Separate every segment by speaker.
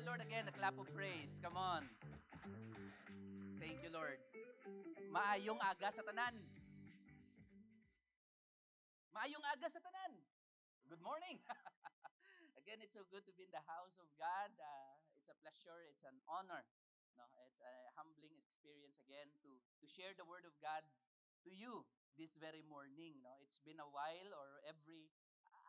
Speaker 1: Lord again, a clap of praise. Come on. Thank you, Lord. Maayong aga sa tanan. Maayong aga sa tanan. Good morning. Again, it's so good to be in the house of God. It's a pleasure. It's an honor. No, it's a humbling experience again to share the word of God to you this very morning. No, it's been a while or every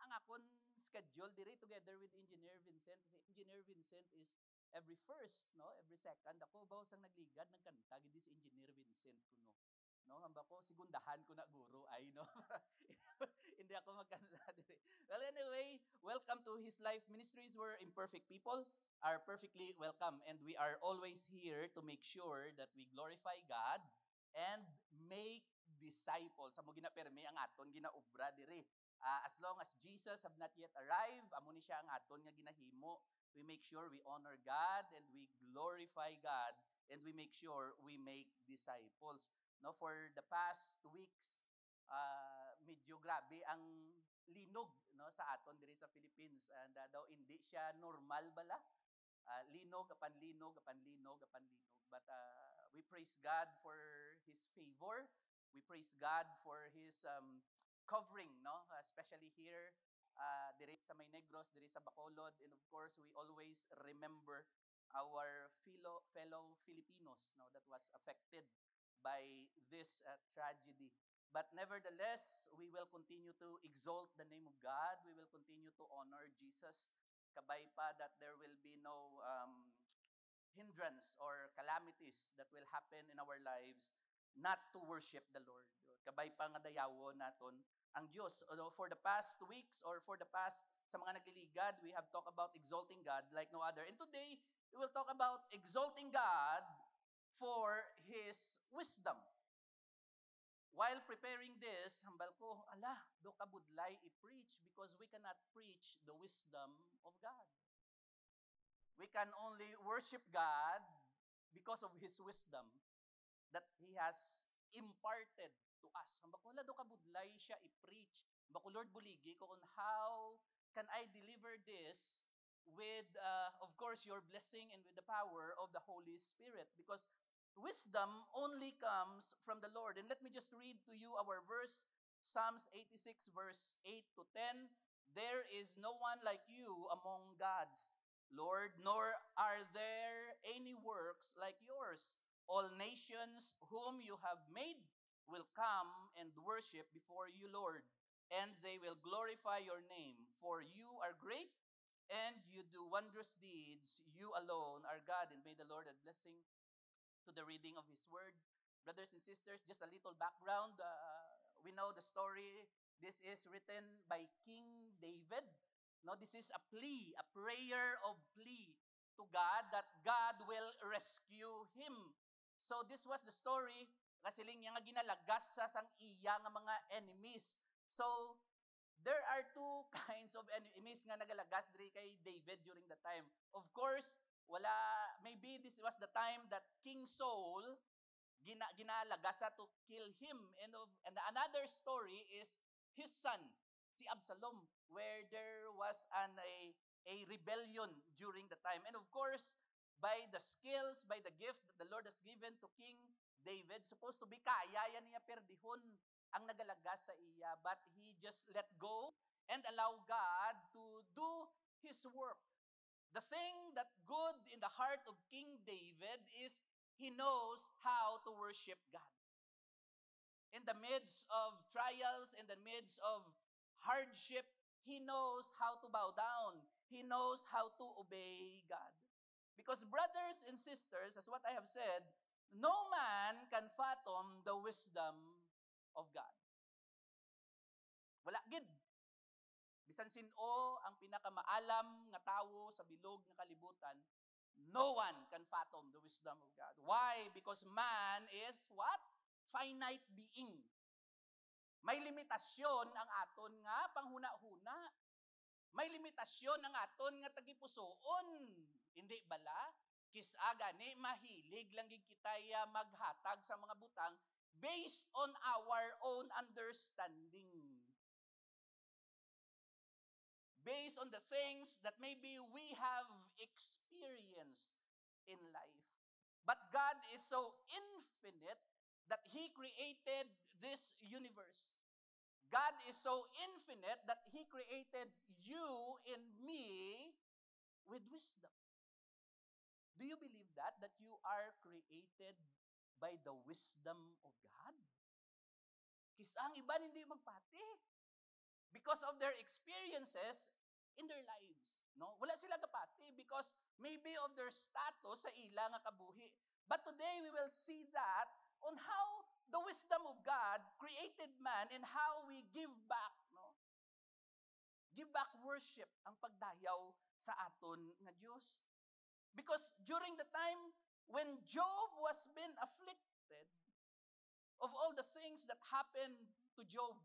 Speaker 1: ang akon schedule diri together with Engineer Vincent. Si Engineer Vincent is every first, no, every second ako baw sang nagligad ng kanta gid si Engineer Vincent kuno. No, hamba ko sigundahan ko na guro ay no. Hindi ako magkanta diri. Well, anyway, welcome to His Life Ministries where imperfect people are perfectly welcome and we are always here to make sure that we glorify God and make disciples. Amo ginapermi ang aton ginaobra diri. As long as Jesus have not yet arrived, amo ni siya ang aton nga ginahimo. We make sure we honor God and we glorify God and we make sure we make disciples. No, for the past weeks, medyo grabe ang linog no sa aton diri sa Philippines and daw hindi siya normal bala. Linog apan linog apan linog apan linog. But we praise God for His favor. We praise God for His covering, no? Especially here, diri sa May Negros, diri sa Bacolod, and of course, we always remember our fellow Filipinos, no, that was affected by this tragedy. But nevertheless, we will continue to exalt the name of God. We will continue to honor Jesus. Kabay pa that there will be no hindrance or calamities that will happen in our lives not to worship the Lord. Kabay pa nga dayawo naton ang Diyos. Although for the past weeks or for the past sa mga nagliligad, we have talked about exalting God like no other. And today, we will talk about exalting God for His wisdom. While preparing this, hambal ko, ala, do kabudlay i-preach because we cannot preach the wisdom of God. We can only worship God because of His wisdom that He has imparted to us. Hambal ko, ala, do kabudlay siya i-preach. Hambal ko, Lord, buligi ko kung how can I deliver this with, of course, your blessing and with the power of the Holy Spirit. Because wisdom only comes from the Lord. And let me just read to you our verse, Psalms 86, verse 8 to 10. There is no one like you among gods, Lord, nor are there any works like yours. All nations whom you have made will come and worship before you, Lord, and they will glorify your name. For you are great, and you do wondrous deeds. You alone are God, and may the Lord add blessing to the reading of His Word. Brothers and sisters, just a little background. We know the story. This is written by King David. No, this is a plea, a prayer of plea to God that God will rescue him. So this was the story kasi niya nga ginalagas sa sang iya nga mga enemies. So there are two kinds of enemies nga nagalagas diri kay David during the time. Of course, maybe this was the time that King Saul ginalagasa to kill him. And another story is his son, si Absalom, where there was a rebellion during the time. And of course, by the skills, by the gift that the Lord has given to King David, supposed to be kaya yan niya perdihon ang nagalagas sa iya, but he just let go and allow God to do His work. The thing that good in the heart of King David is he knows how to worship God. In the midst of trials, in the midst of hardship, he knows how to bow down. He knows how to obey God. Because brothers and sisters, as what I have said, no man can fathom the wisdom of God. Wala gid. Bisan sin-o ang pinakamaalam nga tawo sa bilog nga kalibutan, no one can fathom the wisdom of God. Why? Because man is what? Finite being. May limitasyon ang aton nga panghuna-huna. May limitasyon ang aton nga tagipusoon. Hindi bala? Kisaga ni mahilig lang gid kitaya maghatag sa mga butang based on our own understanding. Based on the things that maybe we have experienced. in life. But God is so infinite that He created this universe. God is so infinite that He created you and me with wisdom. Do you believe that? That you are created by the wisdom of God? Kasi ang iba hindi magpati because of their experiences in their lives. No? Wala sila kapati because maybe of their status sa ila nga kabuhi. But today we will see that on how the wisdom of God created man and how we give back, no? Give back worship ang pagdayaw sa aton nga Dios. Because during the time when Job was being afflicted of all the things that happened to Job.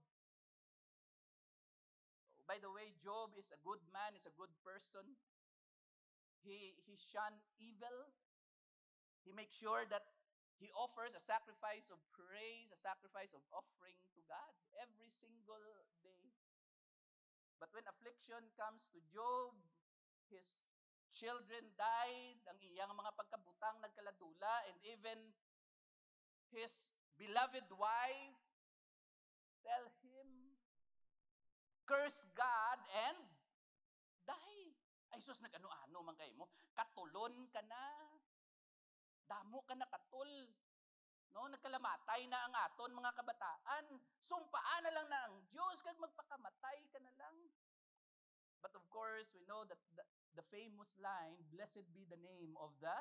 Speaker 1: By the way, Job is a good man, is a good person. He shunned evil. He makes sure that he offers a sacrifice of praise, a sacrifice of offering to God every single day. But when affliction comes to Job, his children died, ang iyang mga pagkabutang nagkaladula, and even his beloved wife tell him, curse God and die. Ay sus, nag-ano-ano man kayo mo. Katulon ka na. Damo ka na katul. No, nagkalamatay na ang aton mga kabataan. Sumpaan na lang na ang Diyos kag magpakamatay ka na lang. But of course, we know that the famous line, blessed be the name of the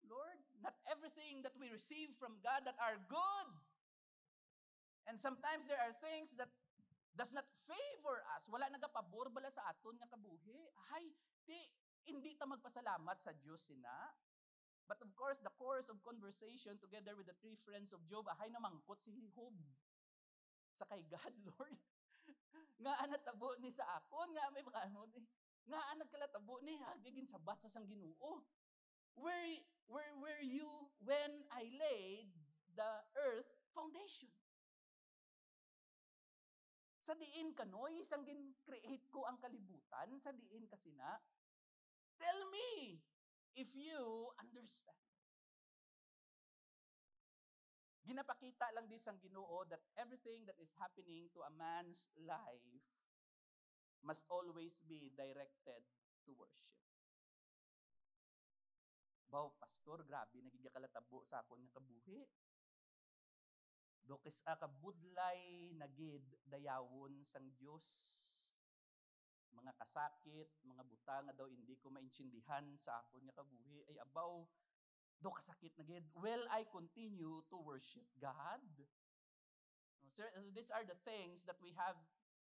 Speaker 1: Lord. Not everything that we receive from God that are good. And sometimes there are things that does not favor us. Wala nagapabor bala sa aton nga kabuhi. Ay, hindi ta magpasalamat sa Diyos sina. But of course, the course of conversation together with the three friends of Job, ahay namangkot si Job. Sa kay God, Lord. Nga anatabo ni sa akon, nga may mga ano ni. Nga anagkalatabo ni, hagigin sabat sa sang Ginoo. Where were you when I laid the earth foundation? Sa diin kanoy, isang gin-create ko ang kalibutan, sa diin kasi na, tell me if you understand. Ginapakita lang di sang Ginoo that everything that is happening to a man's life must always be directed to worship. Baw, pastor, grabe, nagigakalatabo sa akon nga kabuhi. Dokis kabudlay nagid dayawon sang Dios. Mga kasakit, mga buta nga daw hindi ko maintindihan sa akon nga kabuhi ay abaw do kasakit nagid. Will I continue to worship God? So these are the things that we have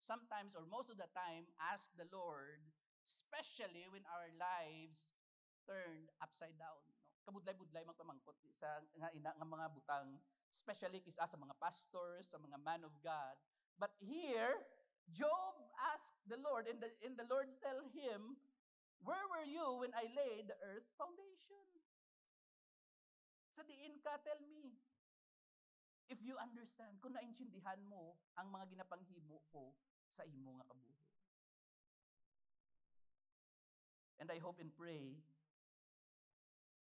Speaker 1: sometimes or most of the time ask the Lord, especially when our lives turned upside down. Kabudlay-budlay magpamangkot sa nga mga butang, especially kisa sa mga pastors, sa mga man of God. But here, Job asked the Lord, and the Lord tell him, where were you when I laid the earth foundation? Sa diin ka, tell me. If you understand, kung naintindihan mo ang mga ginapanghimo ko sa imo nga kabuhi. And I hope and pray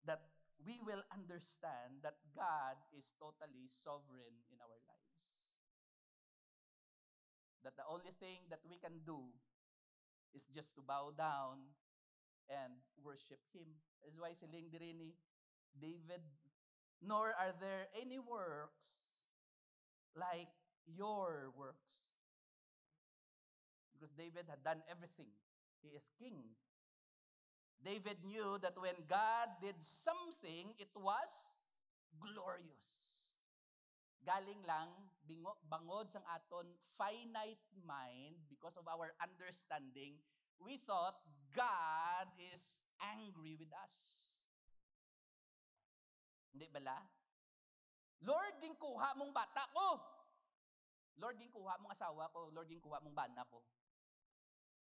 Speaker 1: that we will understand that God is totally sovereign in our lives. That the only thing that we can do is just to bow down and worship Him. That's why siling diri ni David, nor are there any works like your works. Because David had done everything. He is king. David knew that when God did something, it was glorious. Galing lang, bangod sang aton finite mind, because of our understanding, we thought God is angry with us. Hindi bala? Lord, ginkuha mong bata ko. Lord, ginkuha mong asawa ko. Lord, ginkuha mong bana ko.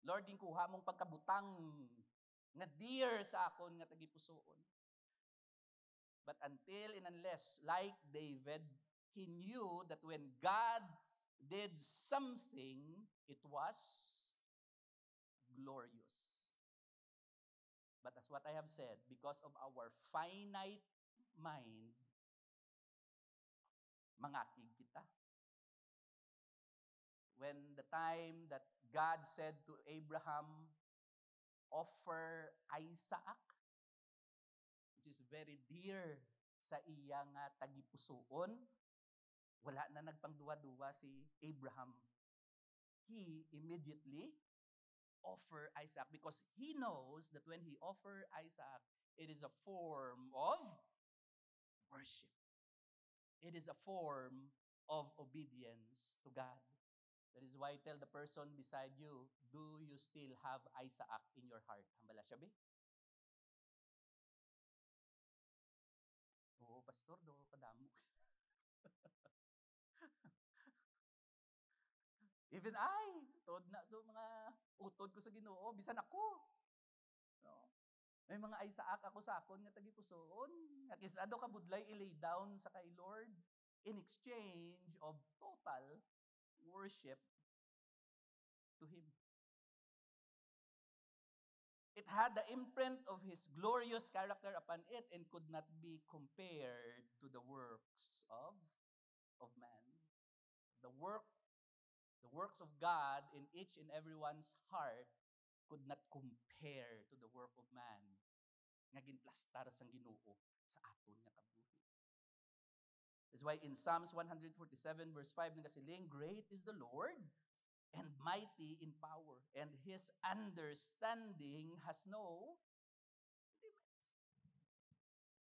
Speaker 1: Lord, ginkuha mong pagkabutang nga dear sa akon nga tagipusoon. But until and unless, like David, he knew that when God did something, it was glorious. But as what I have said, because of our finite mind, mangakig kita. When the time that God said to Abraham, offer Isaac, which is very dear sa iya nga tagipusoon, wala na nagpangduwa-duwa si Abraham. He immediately offer Isaac because he knows that when he offer Isaac, it is a form of worship. It is a form of obedience to God. That is why tell the person beside you, do you still have Isaac in your heart? Hambala siya, be? Oo, pastor, do kadamo. Even I, tod na to mga utod ko sa Ginoo, bisan ako. No? May mga Isaac ako sa akon nga tagipusoon. Nga kisado ka budlay ilay down sa kay Lord in exchange of total worship to Him. It had the imprint of His glorious character upon it and could not be compared to the works of man. The works of God in each and everyone's heart could not compare to the work of man nga ginplastar sang Ginoo sa aton nga kabuhi. That's why in Psalms 147 verse 5 nagasiling, great is the Lord and mighty in power, and His understanding has no limits.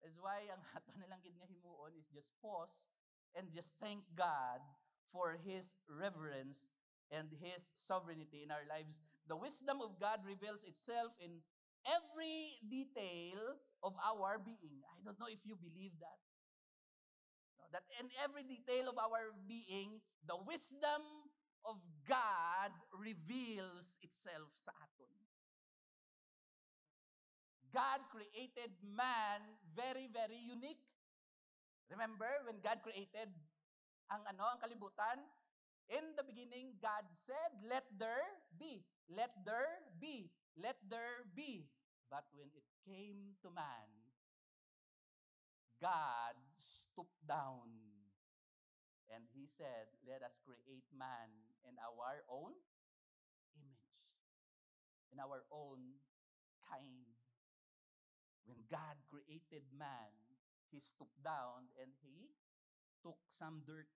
Speaker 1: That's why ang ato nilang gid nga himuon is just pause and just thank God for His reverence and His sovereignty in our lives. The wisdom of God reveals itself in every detail of our being. I don't know if you believe that. No, that in every detail of our being, the wisdom of God reveals itself sa aton. God created man very, very unique. Remember when God created ang kalibutan? In the beginning, God said, let there be, let there be, let there be. But when it came to man, God stooped down and He said, let us create man in our own image, in our own kind. When God created man, He stooped down and He took some dirt.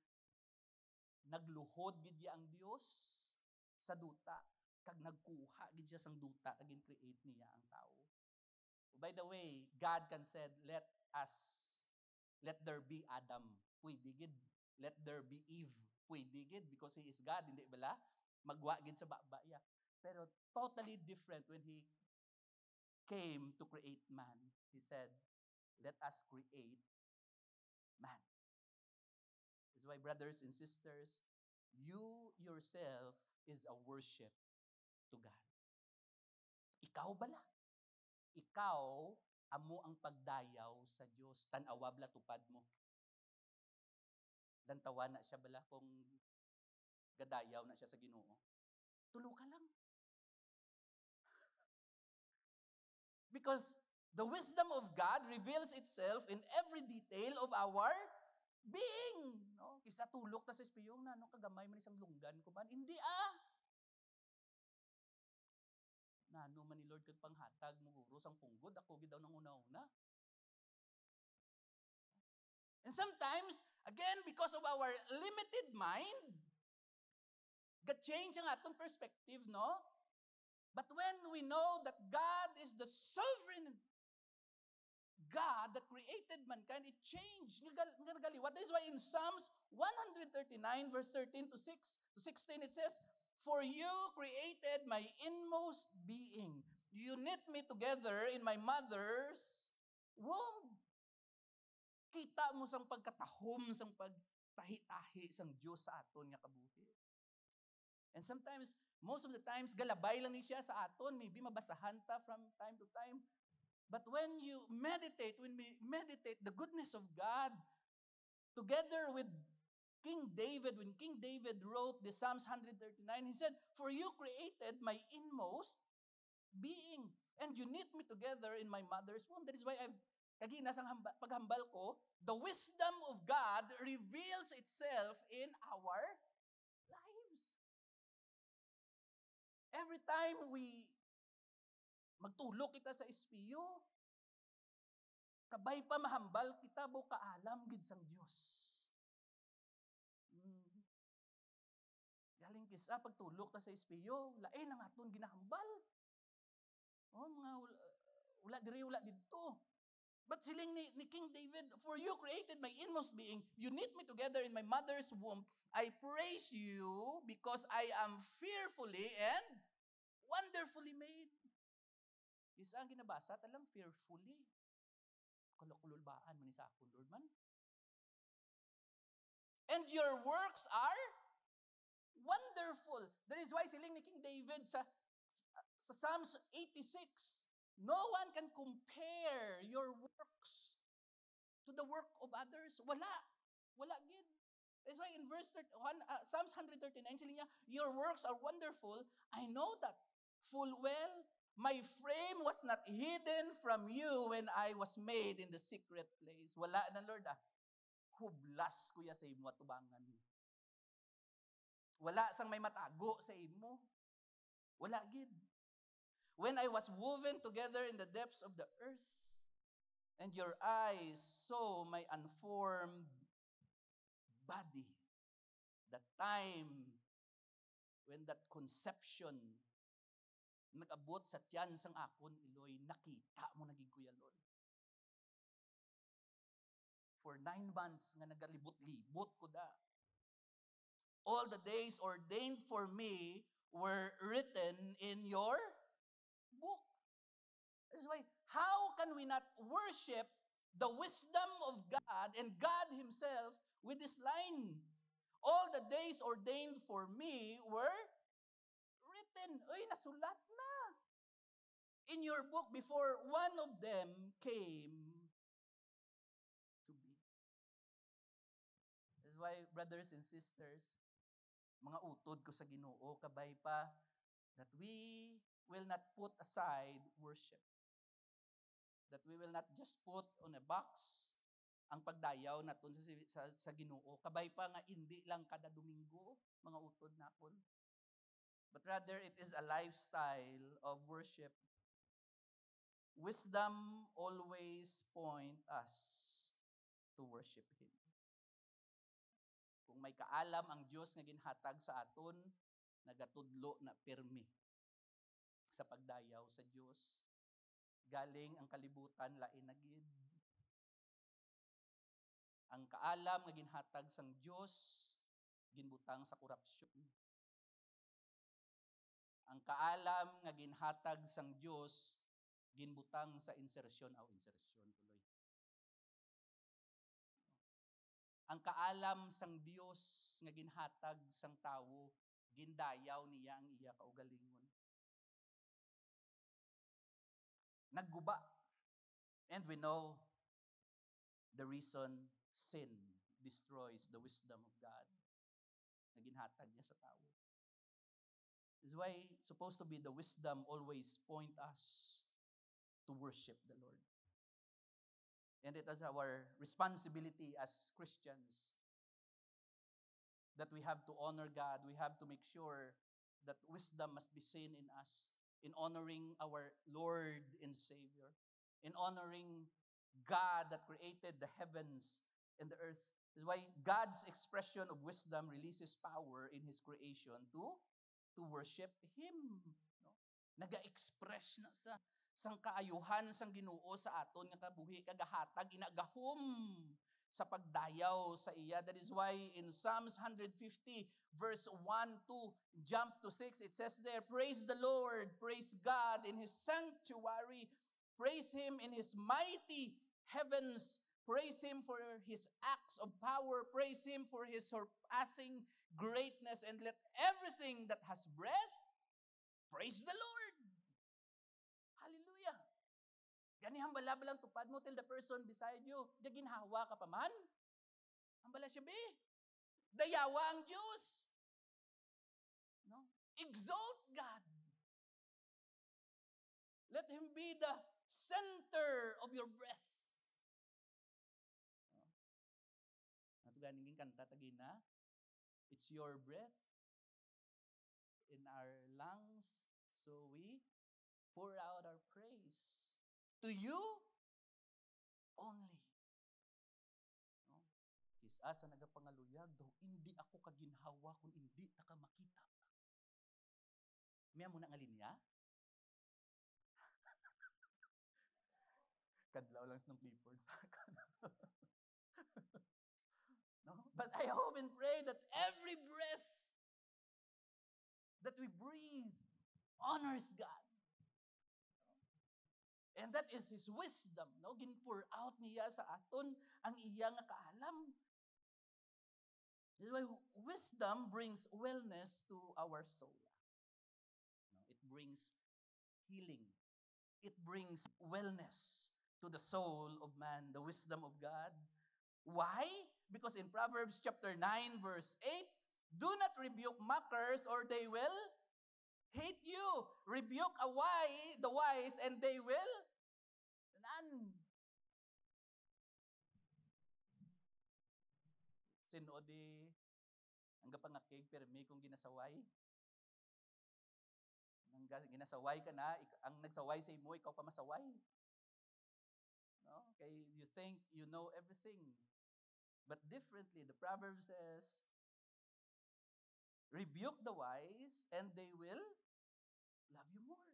Speaker 1: Nagluhod gid ang Dios sa duta, kag nagkuha gid siya sang duta kag gin-create niya ang tao. By the way, God can said, let there be Adam. Pwede gid. Let there be Eve. Pwede gid because He is God, hindi bala? Magwa gid sa baba ya. Pero totally different when He came to create man. He said, let us create man. That's why, brothers and sisters, you yourself is a worship to God. Ikaw bala? Ikaw, amo ang pagdayaw sa Dios. Tan-awa bala tupad mo. Lantawa na siya bala kung gadayaw na siya sa Ginoo. Tulo ka lang. Because the wisdom of God reveals itself in every detail of our being. No? Kisa tulok ta sa espiyong na, kagamay man isang lunggan ko man. Hindi Nano man ni Lord kag panghatag mo uros ang punggod, ako gid daw nang una-una. And sometimes, again, because of our limited mind, change ang atong perspective, no? But when we know that God is the sovereign God that created mankind, it changed. That is why in Psalms 139 verse 13 to 16, it says, for you created my inmost being. You knit me together in my mother's womb. Kita mo sang pagkatahom, sang pagtahi-tahi sang Diyos sa aton nga kabuhi. And sometimes, most of the times, galabay lang ni siya sa aton. Maybe mabasahan ta from time to time. But when we meditate the goodness of God, together with King David, when King David wrote the Psalms 139, he said, for you created my inmost being. and you knit me together in my mother's womb. That is why kagi nasang paghambal ko, the wisdom of God reveals itself in our lives. Every time we magtulog kita sa espiyo, kabay pa mahambal kita bo kaalam gid sang Dios. Galing kisa pagtulog ta sa espiyo, lain ang aton ginahambal. Oh, wala dito. But siling ni King David, for you created my inmost being. You knit me together in my mother's womb. I praise you because I am fearfully and wonderfully made. Isa ang ginabasa, talang fearfully. Kululbaan man isa ako, Lord man. And your works are wonderful. That is why siling ni King David sa Psalms 86, no one can compare your works to the work of others. Wala gid. That's why in Psalms 139, siling niya, your works are wonderful. I know that full well. My frame was not hidden from you when I was made in the secret place. Wala na, Lord. Hublas kuya sa imo atubangan. Wala sang may matago sa imo. Wala gid. When I was woven together in the depths of the earth, and your eyes saw my unformed body, the time when that conception nag-abot sa tiyan sang akon, Iloy, nakita mo na gid kuya, Lord. For 9 months nga nagalibot-libot ko da. All the days ordained for me were written in your book. That's why, how can we not worship the wisdom of God and God Himself with this line? All the days ordained for me were written. Uy, nasulat na. In your book before one of them came to be. That's why, brothers and sisters, mga utod ko sa Ginoo, kabay pa, that we will not put aside worship. That we will not just put on a box ang pagdayaw naton sa Ginoo. Kabay pa nga hindi lang kada Domingo, mga utod nakon. But rather it is a lifestyle of worship. Wisdom always point us to worship Him. Kung may kaalam ang Diyos nga ginhatag sa aton, nagatudlo na pirmi sa pagdayaw sa Diyos. Galing ang kalibutan lain na gid. Ang kaalam nga ginhatag sang Diyos ginbutang sa korupsyon. Ang kaalam nga ginhatag sang Diyos ginbutang sa insersyon tuloy. Ang kaalam sang Dios nga ginhatag sang tawo gindayaw niya ang iya kaugalingon. Nagguba. And we know the reason sin destroys the wisdom of God na ginhatag niya sa tawo. This is why supposed to be the wisdom always point us to worship the Lord. And it is our responsibility as Christians that we have to honor God. We have to make sure that wisdom must be seen in us in honoring our Lord and Savior, in honoring God that created the heavens and the earth. This is why God's expression of wisdom releases power in His creation to worship Him. No? Naga-express na sa sang kaayuhan sang Ginoo sa aton nga kabuhi kagahatag inagahom sa pagdayaw sa iya. That is why in Psalms 150 verse 1 to jump to 6 it says there, praise the Lord, praise God in His sanctuary, praise Him in His mighty heavens, praise Him for His acts of power, praise Him for His surpassing greatness, and let everything that has breath praise the Lord. Hallelujah. Gani hambala lang tupad mo, tell the person beside you, gaginhawa ka pa man. Hambala siya, be. Dayawa ang Diyos. No? Exalt God. Let Him be the center of your breath. Ato ganingin kanta tagina. It's your breath in our lungs, so we pour out our praise to you only. No? Kisa sa nagapangaluyag, daw hindi ako kaginhawa kung hindi ta ka makita. Miya mo na nga linya? Kadlaw lang ng clipboard sa akin. No? But I hope and pray that every breath that we breathe honors God. And that is His wisdom. No? Ginpour out niya sa aton ang iya nga kaalam. That's why wisdom brings wellness to our soul. No? It brings healing. It brings wellness to the soul of man, the wisdom of God. Why? Because in Proverbs chapter 9, verse 8, do not rebuke mockers or they will hate you. Rebuke the wise and they will none. Sinodi, ang gapangakig, pero may kong ginasaway. Ang ginasaway ka na, ang nagsaway sa imo, ikaw pa masaway. No? Okay, you think you know everything. But differently, the proverb says, rebuke the wise and they will love you more.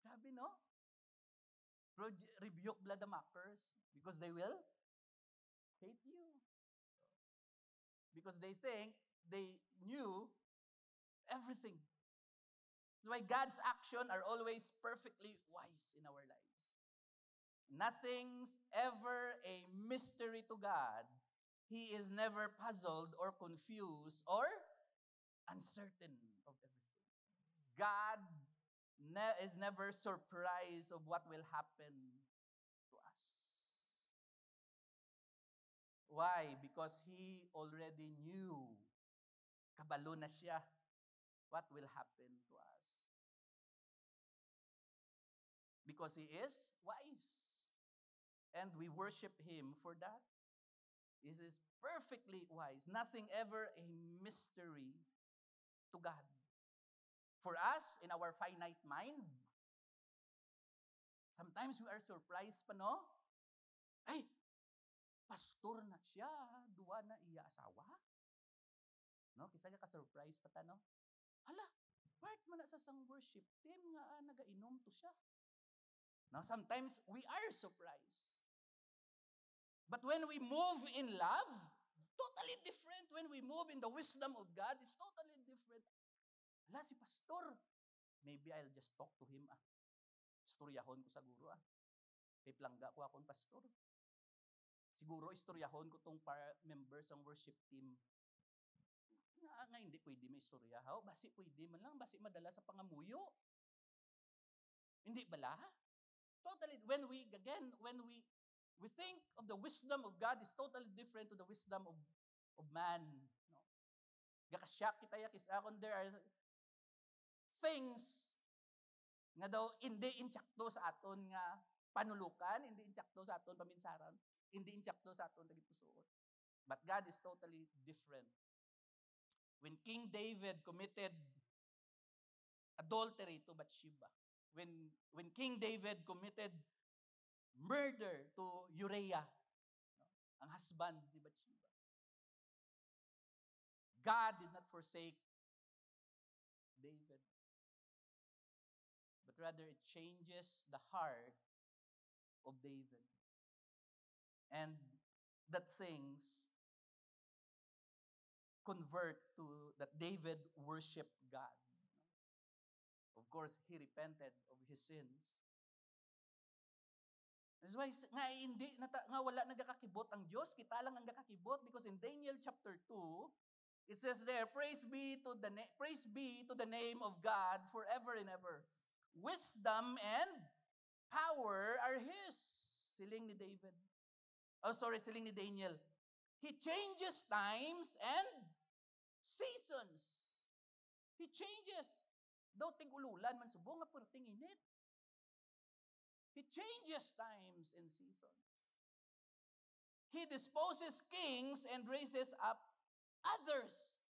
Speaker 1: Sabi, no? Rebuke the mockers because they will hate you. Because they think they knew everything. That's why God's actions are always perfectly wise in our lives. Nothing's ever a mystery to God. He is never puzzled or confused or uncertain of everything. God is never surprised of what will happen to us. Why? Because He already knew. Kabalo na siya what will happen to us. Because He is wise. And we worship Him for that. He is perfectly wise. Nothing ever a mystery to God. For us, in our finite mind, sometimes we are surprised pa, no? Ay, pastor na siya, duwa na iya asawa. No? Kisa ka surprise pa ta, no? Hala, part man na sa sang worship team nga nagainom to siya. No? Sometimes we are surprised. But when we move in love, totally different. When we move in the wisdom of God, it's totally different. Hala, si pastor, maybe I'll just talk to him. Istoryahon ko sa guro. Kay plangga ko akong pastor. Siguro istoryahon ko tong members ng worship team. Nga hindi pwede may istoryahaw. Basi pwede man lang, basi madala sa pangamuyo. Hindi bala? Totally, when we think of the wisdom of God is totally different to the wisdom of man. No? Gakasyak kita yakis akon, there are things nga daw hindi intsakto sa aton nga panulukan, hindi intsakto sa aton paminsaran, hindi intsakto sa aton tagipusoon. But God is totally different. When King David committed adultery to Bathsheba, when King David committed murder to Uriah, ang husband ni Bathsheba, God did not forsake David. But rather it changes the heart of David. And that things convert to that David worshiped God. Of course, he repented of his sins. That's why nga hindi nga wala nagakakibot ang Dios, kita lang ang gakakibot, because in Daniel chapter 2, it says there, praise be to the name of God forever and ever. Wisdom and power are His. Siling ni David. Siling ni Daniel. He changes times and seasons. He changes. Daw tig-ululan man subong nga pero ting init. He changes times and seasons. He disposes kings and raises up others.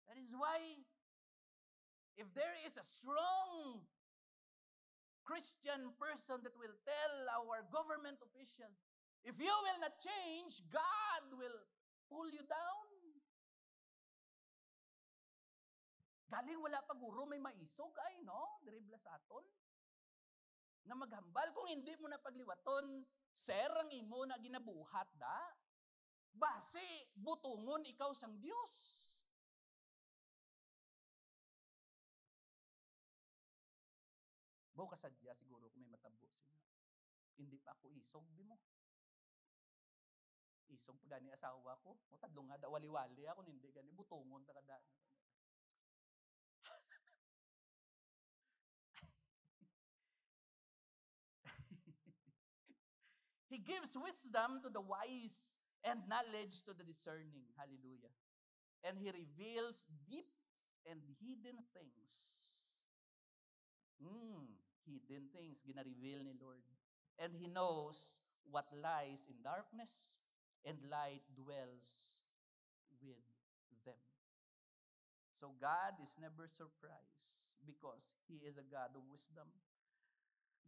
Speaker 1: That is why if there is a strong Christian person that will tell our government official, if you will not change, God will pull you down. Galing wala pa guro, may maisog ay, no? Dribla sa aton. Na maghambal, kung hindi mo na pagliwaton, sir, ang imo na ginabuhat da, base, butungon ikaw sang Diyos. Baw kasadya siguro kung may matabo siya. Hindi pa ako isog, di mo. Isog pa gani asawa ko. O tadlong nga, wali-wali ako, hindi gani, butungon ta kada. He gives wisdom to the wise and knowledge to the discerning. Hallelujah. And He reveals deep and hidden things. Hidden things, gina-reveal ni Lord. And He knows what lies in darkness, and light dwells with them. So God is never surprised because He is a God of wisdom.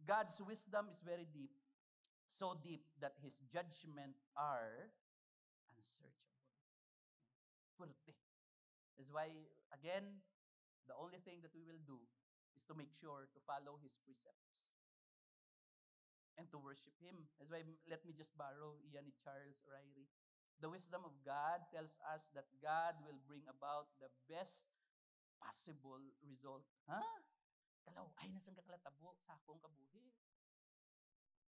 Speaker 1: God's wisdom is very deep. So deep that His judgment are unsearchable. Fuerte. That's why, again, the only thing that we will do is to make sure to follow His precepts and to worship Him. That's why, let me just borrow iyan ni Charles Ryrie. The wisdom of God tells us that God will bring about the best possible result. Ha? Kalaw, ay nasang kakalatabo sa akong kabuhi.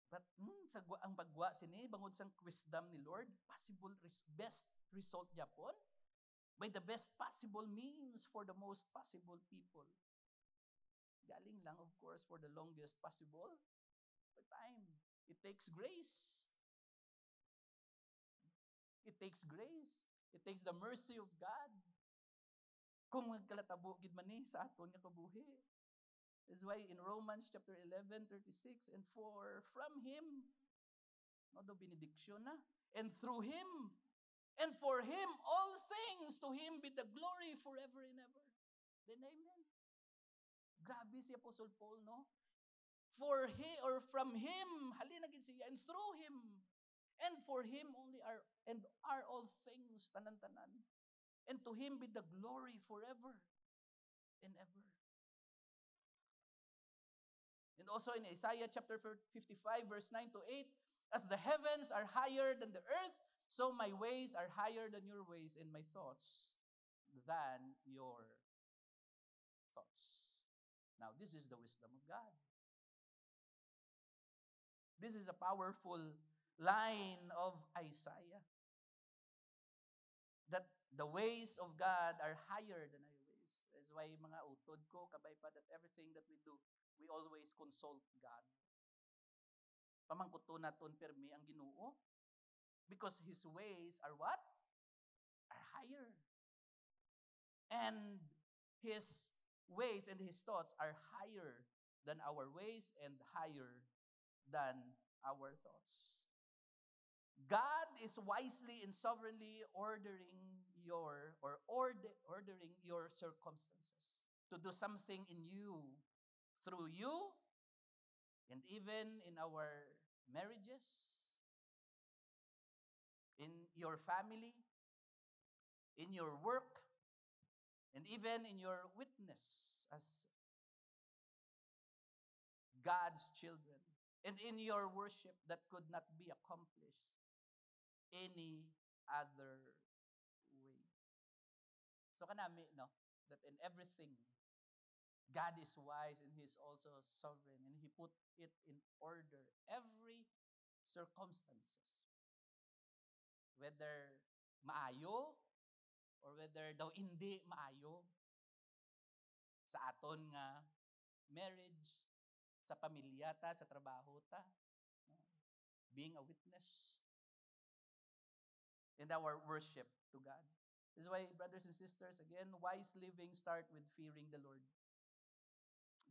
Speaker 1: But ang pagwa sini bangod sang wisdom ni Lord, possible best result Japon by the best possible means for the most possible people. Galing lang, of course, for the longest possible time. It takes grace. It takes grace. It takes the mercy of God. Kung magkalatabo gid man ni sa aton nga kabuhi. That's why in Romans chapter 11, 36, and from Him, no, the benediction na, and through Him, and for Him, all things, to Him be the glory forever and ever. Then amen. Grabe si Apostle Paul, no? For He, or from Him, halina gid siya, and through Him, and for Him only are all things, tanan-tanan. And to Him be the glory forever and ever. And also in Isaiah chapter 55, verse 9 to 8, as the heavens are higher than the earth, so my ways are higher than your ways, and my thoughts than your thoughts. Now, this is the wisdom of God. This is a powerful line of Isaiah. That the ways of God are higher than our ways. That's why mga utod ko, kabay pa, that everything that we do, we always consult God. Pamangkuto naton permi ang Ginoo because His ways are what? Are higher. And His ways and His thoughts are higher than our ways and higher than our thoughts. God is wisely and sovereignly ordering ordering your circumstances to do something in you, through you, and even in our marriages, in your family, in your work, and even in your witness as God's children, and in your worship that could not be accomplished any other way. So kanami, no, that in everything, God is wise and He is also sovereign, and He put it in order, every circumstances. Whether maayo or whether daw hindi maayo sa aton nga marriage, sa pamilya ta, sa trabaho ta, no? Being a witness in our worship to God. This is why, brothers and sisters, again, wise living start with fearing the Lord.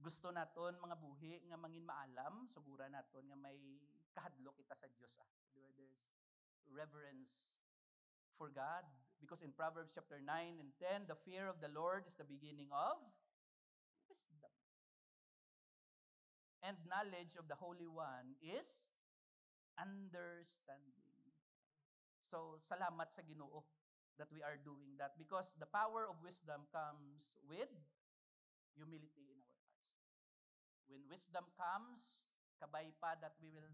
Speaker 1: gusto naton mga buhi nga mangin maalam, sugura naton nga may kahadlok kita sa Dios. There's reverence for God. Because in Proverbs chapter 9 and 10, the fear of the Lord is the beginning of wisdom. And knowledge of the Holy One is understanding. So, salamat sa Ginoo that we are doing that because the power of wisdom comes with humility in our hearts. When wisdom comes, kabay pa that we will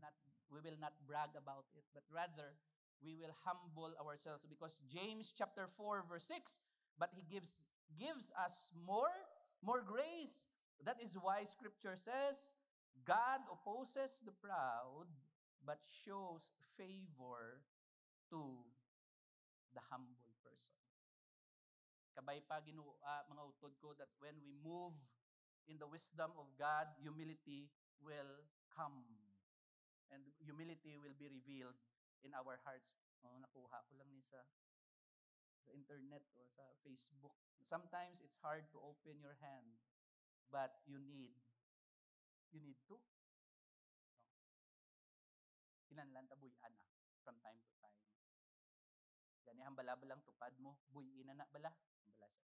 Speaker 1: not brag about it, but rather we will humble ourselves because James chapter 4 verse 6, but he gives us more grace. That is why scripture says, God opposes the proud but shows favor to the humble person. Kabay pa Ginoo, mga utod ko, that when we move in the wisdom of God, humility will come. And humility will be revealed in our hearts. Nakuha ko lang ni sa internet o sa Facebook. Sometimes it's hard to open your hand, but you need to. Kinahanglan ta buy-an from time to time. Gani hambala lang tupad mo, buy-in na bala. Hambala siya.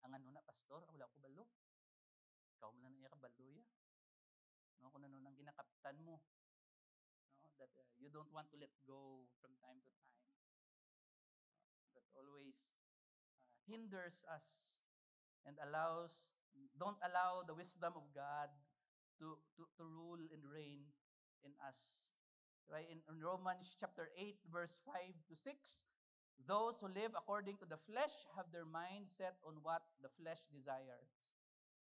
Speaker 1: Ang ano na pastor, wala ko balo. Ikaw mo na iya ka balo ya. No, kung ano nang ginakaptan mo. No, that you don't want to let go from time to time. That always hinders us and don't allow the wisdom of God to rule and reign in us. Right? In Romans chapter 8 verse 5 to 6, those who live according to the flesh have their mind set on what the flesh desires.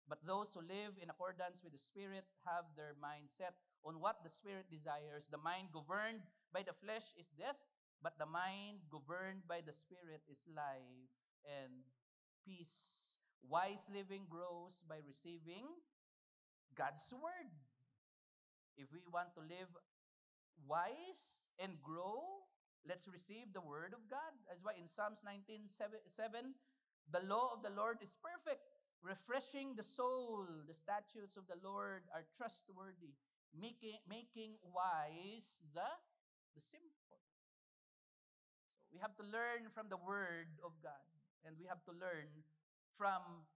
Speaker 1: But those who live in accordance with the Spirit have their mind set on what the Spirit desires. The mind governed by the flesh is death, but the mind governed by the Spirit is life and peace. Wise living grows by receiving God's Word. If we want to live wise and grow, let's receive the Word of God. That's why in Psalms 19:7, the law of the Lord is perfect, refreshing the soul. The statutes of the Lord are trustworthy, making wise the simple. So we have to learn from the Word of God, and we have to learn from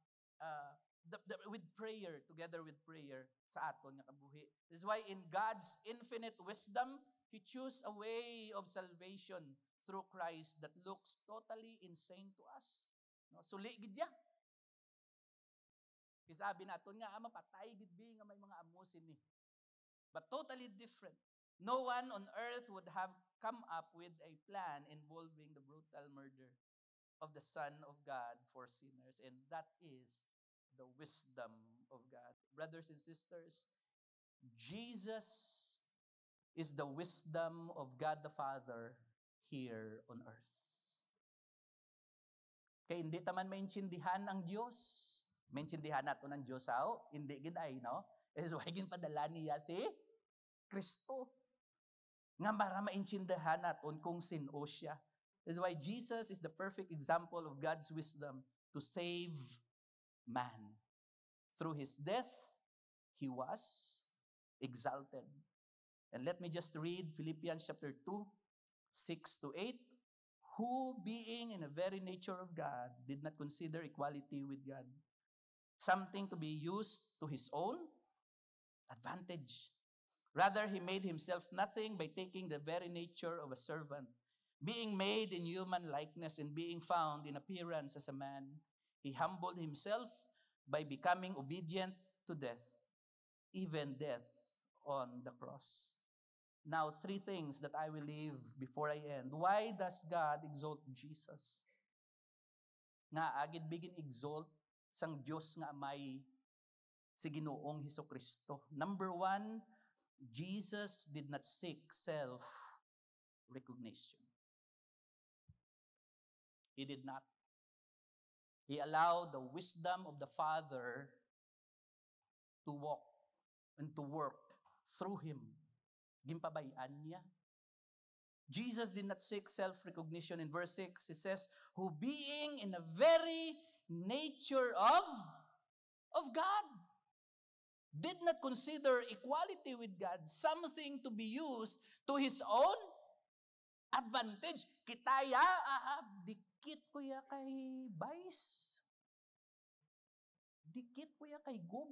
Speaker 1: with prayer, together with prayer sa aton nga kabuhi. This is why in God's infinite wisdom, He chose a way of salvation through Christ that looks totally insane to us. No? Suli gid ya. Isabi naton nga mapatay gid bi nga may mga amusin ni. But totally different. No one on earth would have come up with a plan involving the brutal murder of the Son of God for sinners, and that is the wisdom of God. Brothers and sisters, Jesus is the wisdom of God the Father here on earth. Kaya hindi taman maintindihan ang Diyos. Maintindihan nato ng Diyos, hindi gid ay, no? Is why ginpadala niya si Kristo. Nga para maintindihan naton kung sino siya. That's why Jesus is the perfect example of God's wisdom to save man. Through His death, He was exalted. And let me just read Philippians chapter 2, 6 to 8. Who, being in a very nature of God, did not consider equality with God something to be used to His own advantage. Rather, He made Himself nothing by taking the very nature of a servant. Being made in human likeness and being found in appearance as a man, He humbled Himself by becoming obedient to death, even death on the cross. Now, 3 things that I will leave before I end. Why does God exalt Jesus? Nga agid bigin exalt sang Dios nga may si Ginoong Hesukristo. Number 1, Jesus did not seek self-recognition. He did not. He allowed the wisdom of the Father to walk and to work through Him. Gimpabayan niya. Jesus did not seek self-recognition. In verse 6, it says, who being in a very nature of God. Did not consider equality with God something to be used to his own advantage. Kitaya, dikit ko ya kay Vice. Dikit ko ya kay Gob.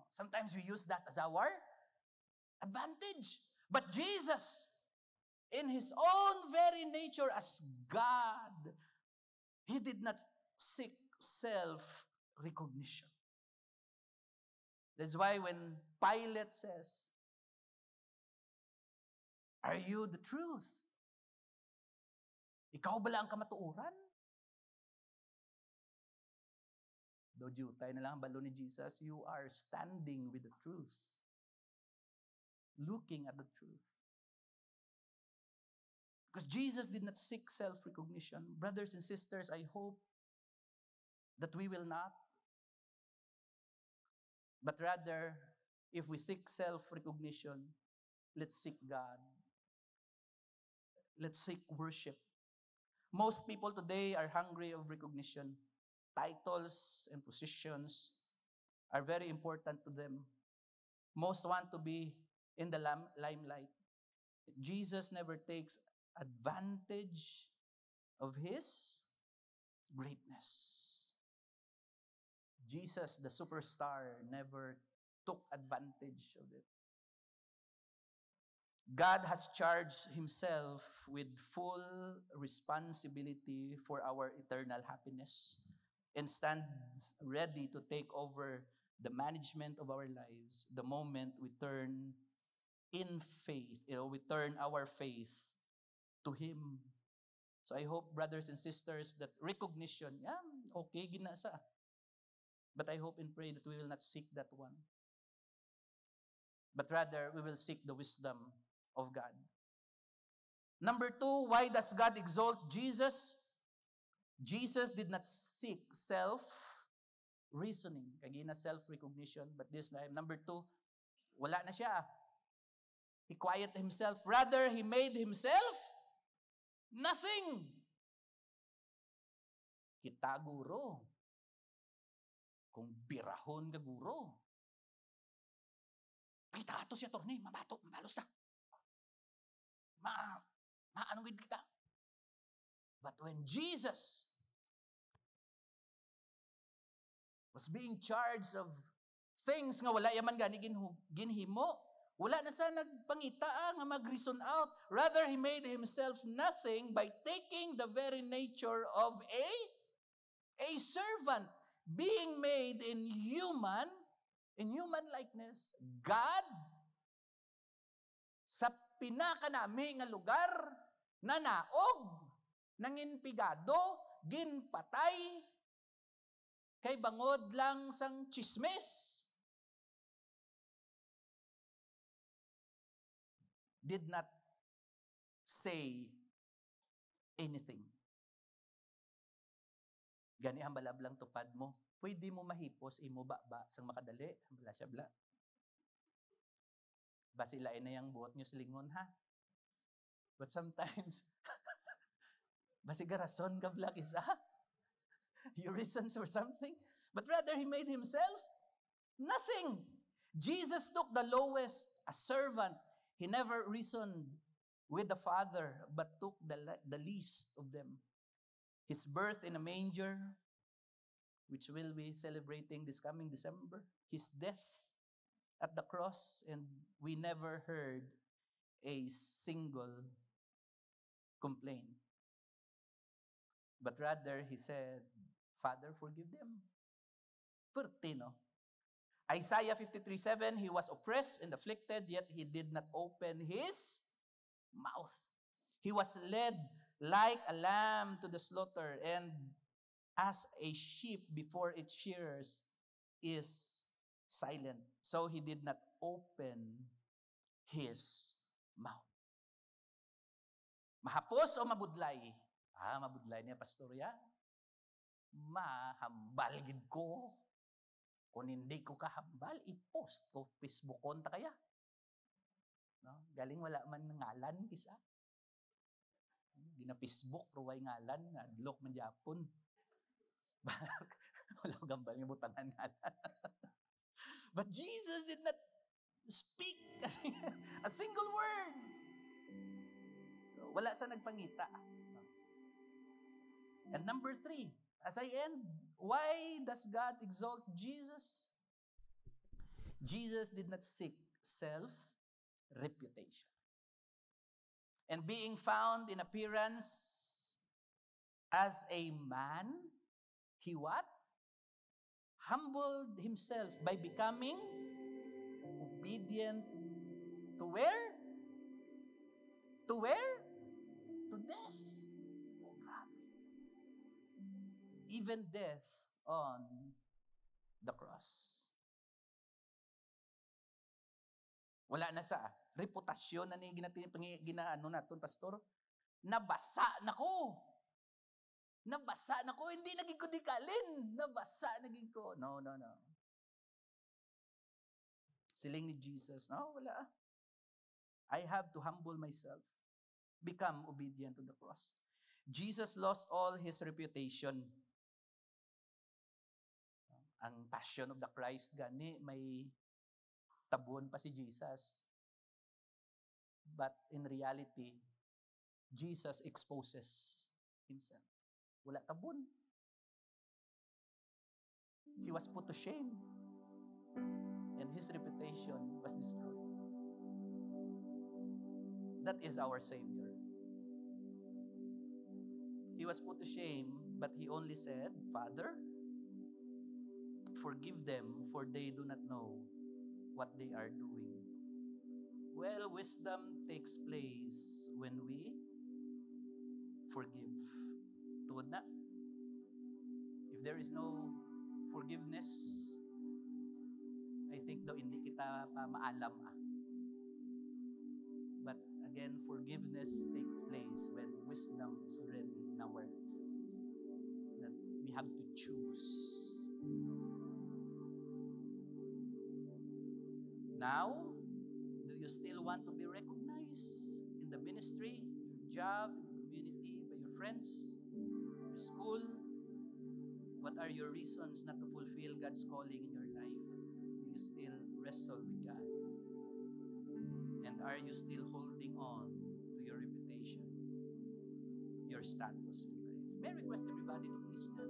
Speaker 1: Sometimes we use that as our advantage. But Jesus, in his own very nature as God, he did not seek self-recognition. That's why when Pilate says, "Are you the truth? Ikaw ba lang ang kamatuoran?" Dojutay na lang ang balo ni Jesus, you are standing with the truth. Looking at the truth. Because Jesus did not seek self-recognition. Brothers and sisters, I hope that we will not. But rather, if we seek self-recognition, let's seek God. Let's seek worship. Most people today are hungry of recognition. Titles and positions are very important to them. Most want to be in the limelight. Jesus never takes advantage of his greatness. Jesus, the superstar, never took advantage of it. God has charged himself with full responsibility for our eternal happiness and stands ready to take over the management of our lives the moment we turn in faith, we turn our faith to him. So I hope, brothers and sisters, that recognition, okay, ginasa. But I hope and pray that we will not seek that one. But rather, we will seek the wisdom of God. Number 2, why does God exalt Jesus? Jesus did not seek self-reasoning. Kagina self-recognition. But this time, number 2, wala na siya. He quieted himself. Rather, he made himself nothing. Kita guro. Kung birahon ka guro. Kita ato siya tornay, mabalos na. Maanong kita. But when Jesus was being charged of things nga wala yaman gani ginhimo, wala na sa nagpangita nga mag-reason out. Rather, he made himself nothing by taking the very nature of a servant. Being made in human likeness, God, sa pinakanami nga lugar, nanaog, nanginpigado, ginpatay, kay bangod lang sang chismis, did not say anything. Gani ang balablang tupad mo. Pwede mo mahipos, imo ba sang makadali. Bala siya bla. Basilain na yung buot nyo silingon, ha? But sometimes, basigarason ka bla isa. You reasons for something. But rather, he made himself nothing. Jesus took the lowest, a servant. He never reasoned with the Father, but took the least of them. His birth in a manger, which we'll be celebrating this coming December. His death at the cross, and we never heard a single complaint. But rather, he said, Father, forgive them. Furtino. Isaiah 53:7, he was oppressed and afflicted, yet he did not open his mouth. He was led like a lamb to the slaughter, and as a sheep before its shearers is silent, so he did not open his mouth. Mahapos o mabudlay? Mabudlay niya, pastorya. Mahambal gid ko. Kung hindi ko kahambal, i-post ko, Facebookon ta kaya. No? Galing wala man ngalan, isa. Gina Facebook, ruway ngalan, adlok man Japon. Wala ko gambal yung butangan nga. But Jesus did not speak a single word. Wala sa nagpangita. And number 3, as I end, why does God exalt Jesus? Jesus did not seek self-reputation. And being found in appearance as a man, he what? Humbled himself by becoming obedient to where? To where? To death. Oh, grabe. Even death on the cross. Wala na sa reputasyon na ni ginaano naton, pastor. Nabasa na ko. Nabasa na ko. Hindi naging ko dikalin. Nabasa naging ko. No. Siling ni Jesus, no, wala. I have to humble myself. Become obedient to the cross. Jesus lost all his reputation. Ang Passion of the Christ gani, may tabon pa si Jesus. But in reality, Jesus exposes himself. Wala tabon. He was put to shame. And his reputation was destroyed. That is our Savior. He was put to shame, but he only said, Father, forgive them, for they do not know what they are doing. Well, wisdom takes place when we forgive. Tuod na. If there is no forgiveness, I think daw hindi kita pa maalam. But again, forgiveness takes place when wisdom is already in our lives. That we have to choose. Now, do you still want to be recognized in the ministry, your job, in the community, by your friends, your school? What are your reasons not to fulfill God's calling in your life? Do you still wrestle with God? And are you still holding on to your reputation, your status in life? May I request everybody to please stand.